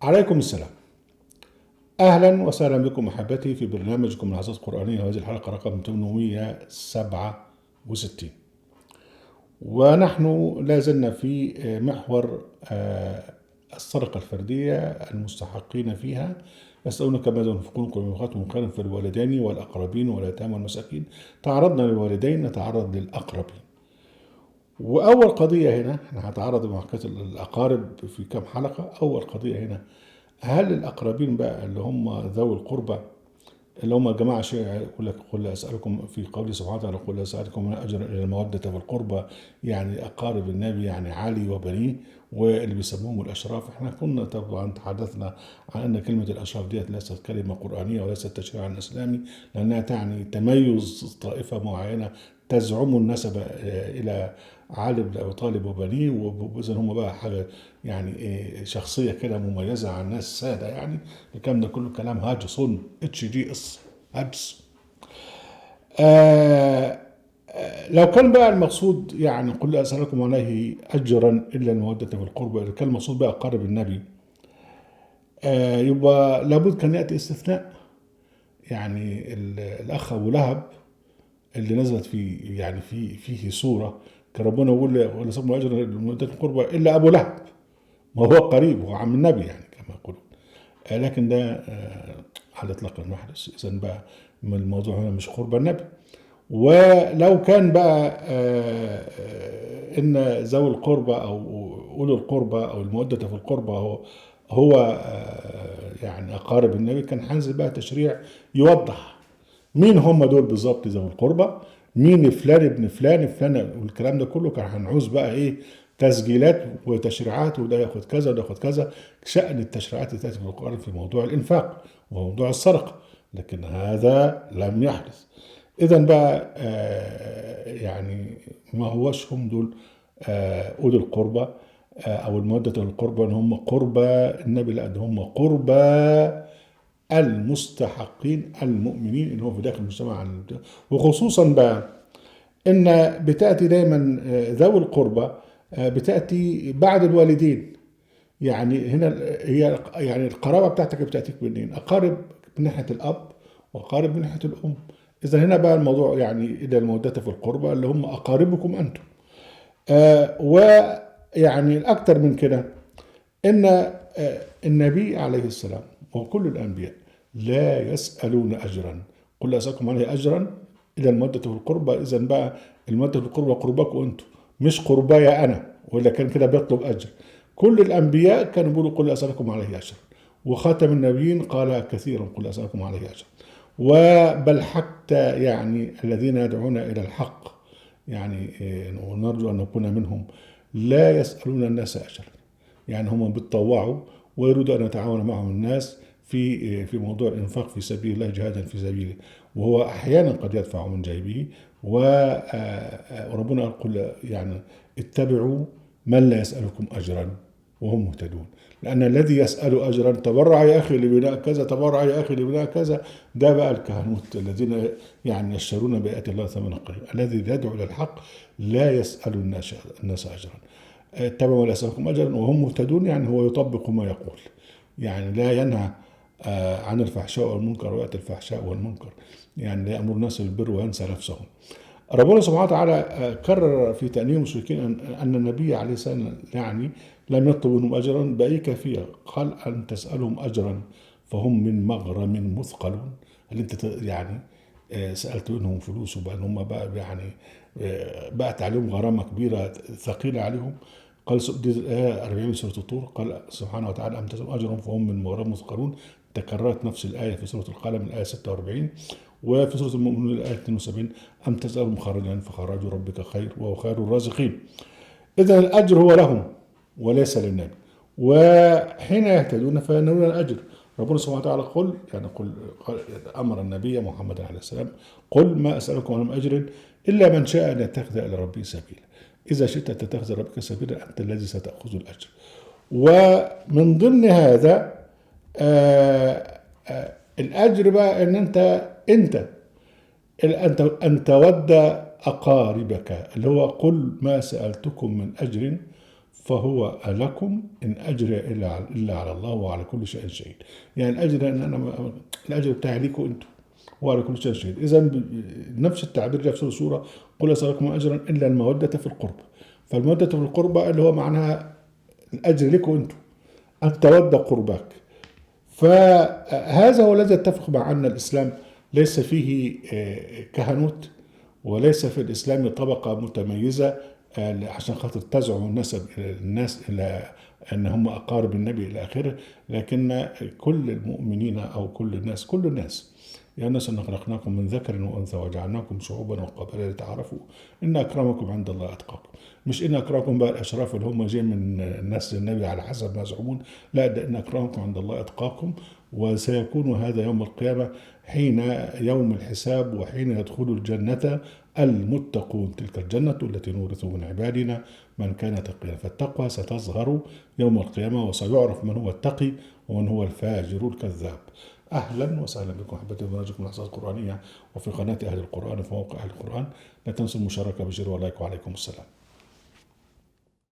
عليكم السلام. أهلا وسهلا بكم أحبتي في برنامجكم لحظات قرآنية، وهذه الحلقة رقم 867. ونحن لا زلنا في محور السرقة الفردية المستحقين فيها. يسألونك ماذا ينفقون قل ينفقون خيرا في الوالدين والأقربين واليتامى والمساكين. تعرضنا للوالدين، نتعرض للأقربين. وأول قضية هنا احنا هنتعرض لمحكاة الأقارب في كم حلقة. أول قضية هنا، هل الأقربين بقى اللي هم ذوي القربى، اللي هم جماعة شيء يقول لك قل أسألكم في قوله سبحانه وتعالى قل أسألكم من أجر إلى المودة في القربى، يعني أقارب النبي يعني علي وبنيه واللي بيسموهم الأشراف. احنا كنا طبعا تحدثنا عن أن كلمة الأشراف ديت ليست كلمة قرآنية وليست تشريعا إسلامي، لأنها تعني تميز طائفة معينة تزعم النسب إلى علي بن أبي طالب وبنيه، وإذا هم بقى حاجة يعني شخصية كده مميزة عن الناس سادة. يعني الكلام ده كله كلام هاجس، HGS هاجس. آه لو كان بقى المقصود يعني قل لا أسألكم عليه أجرا إلا المودة في القربى، إذا كان المقصود بقى قرب النبي، يبقى لابد كان يأتي استثناء. يعني الأخ أبو لهب اللي نزلت في يعني فيه سورة كان ربنا يقول ولا سموا أجرا المودة في القربى إلا أبو لهب، ما هو قريب، هو عم النبي يعني كما يقولون. لكن ده على الاطلاق لم يحدث. اذا بقى الموضوع هنا مش قرب النبي. ولو كان بقى ان ذوي القربى او اولو القربى او المودة في القربى هو يعني اقارب النبي، كان هينزل بقى تشريع يوضح مين هم دول بالظبط ذوي القربى، مين فلان ابن فلان فلان، والكلام ده كله كان هنعوز بقى ايه تسجيلات وتشريعات، وده ياخد كذا وده ياخد كذا. شأن التشريعات اللي تأتي في القرآن في موضوع الإنفاق وموضوع السرقة، لكن هذا لم يحدث. إذا بقى يعني ما هوش هم دول أولي القربى أو المودة القربى إن هم قربى النبي، لا ده هم قربى المستحقين المؤمنين اللي هو في داخل المجتمع. وخصوصا بقى ان بتاتي دايما ذوي القربى بتاتي بعد الوالدين. يعني هنا هي يعني القرابه بتاعتك بتاتيك منين؟ اقارب من ناحيه الاب واقارب من ناحيه الام. اذا هنا بقى الموضوع يعني الى الموده في القربى اللي هم اقاربكم انتم. ويعني الاكثر من كده ان النبي عليه السلام وكل الانبياء لا يسالون اجرا. قل لا اسالكم عليه اجرا الى الموده في القربى. اذا بقى الموده في القربى قرباكم انتم، مش قربايا انا، ولا كان كده بيطلب اجر. كل الانبياء كانوا بيقولوا قل لا اسالكم عليه اجرا، وخاتم النبيين قال كثيرا قل لا اسالكم عليه اجرا. وبل حتى يعني الذين يدعون الى الحق، يعني ونرجو ان نكون منهم، لا يسالون الناس اجرا. يعني هم بيتطوعوا ويريدوا أن يتعاون معهم الناس في موضوع الإنفاق في سبيل الله، جهادا في سبيله، وهو أحيانا قد يدفع من جيبه. وربنا يقول يعني اتبعوا من لا يسألكم أجرا وهم مهتدون. لأن الذي يسأل أجرا تبرع يا أخي لبناء كذا، تبرع يا أخي لبناء كذا، ده بقى الكهنوت الذين يعني يشترون بآيات الله ثمنا قليلا. الذي يدعو إلى الحق لا يسأل الناس أجرا. اتبعوا ولا يسألكم أجرا وهم مهتدون، يعني هو يطبق ما يقول، يعني لا ينهى عن الفحشاء والمنكر ويأتي الفحشاء والمنكر، يعني لا يأمر الناس بالبر وينسى نفسه. ربنا سبحانه وتعالى كرر في تأنيب المشركين أن النبي عليه السلام يعني لم يطلب منهم أجرا بأي كيفية. قال أن تسألهم أجرا فهم من مغرم مثقلون. هل أنت يعني سألت منهم فلوس وبقى هم بقى يعني بقت عليهم غرامة كبيرة ثقيلة عليهم؟ قال دي الآية 40 من سورة الطور، قال سبحانه وتعالى أم تسألهم أجرا فهم من مغرم مثقلون. تكررت نفس الآية في سورة القلم الآية 46، وفي سورة المؤمنون الآية 72 أم تسألهم خرجا فخراج ربك خير وهو خير الرازقين. إذا الأجر هو لهم وليس للنبي، وحين يهتدون فينالون الأجر. ربنا سبحانه وتعالى قل أمر النبي محمد عليه السلام قل ما أسألكم من أجر إلا من شاء أن يتخذ إلى ربه سبيلا. إذا شئت أن تتخذ إلى ربك سبيلا أنت الذي ستأخذ الأجر. ومن ضمن هذا الأجر بقى أن أنت أن تود أقاربك، اللي هو قل ما سألتكم من أجر فهو لكم إن أجري إلا على الله وعلى كل شيء شهيد. يعني الأجر إن أنا الأجر بتاعي ليكم أنتم وعلى كل شيء شهيد. إذا نفس التعبير جاء في السورة قل ليس لكم أجرا إلا المودة في القربى. فالمودة في القربى اللي هو معناها الأجر لكم أنتم أن تود قرباك. فهذا هو الذي يتفق مع أن الإسلام ليس فيه كهنوت، وليس في الإسلام طبقة متميزة عشان خاطر تزعم النسب إلى الناس إلى أن هم أقارب النبي إلى آخره، لكن كل المؤمنين أو كل الناس يا الناس إن خلقناكم من ذكر وأنثى وجعلناكم شعوبا وقبائل لتعارفوا إن أكرمكم عند الله أتقاكم. مش إن أكرمكم بقى الأشراف اللي هم جايين من الناس النبي على حسب ما يزعمون، لا، ده إن أكرمكم عند الله أتقاكم. وسيكون هذا يوم القيامة حين يوم الحساب وحين يدخل الجنة المتقون، تلك الجنة التي نورث من عبادنا من كان تقيا. فالتقوى ستظهر يوم القيامة وسيعرف من هو التقي ومن هو الفاجر الكذاب. أهلا وسهلا بكم أحبتي وبرنامجكم الأحصاء القرآنية وفي قناة أهل القرآن وفي موقع أهل القرآن. لا تنسوا المشاركة بشير ولايك، وعليكم السلام.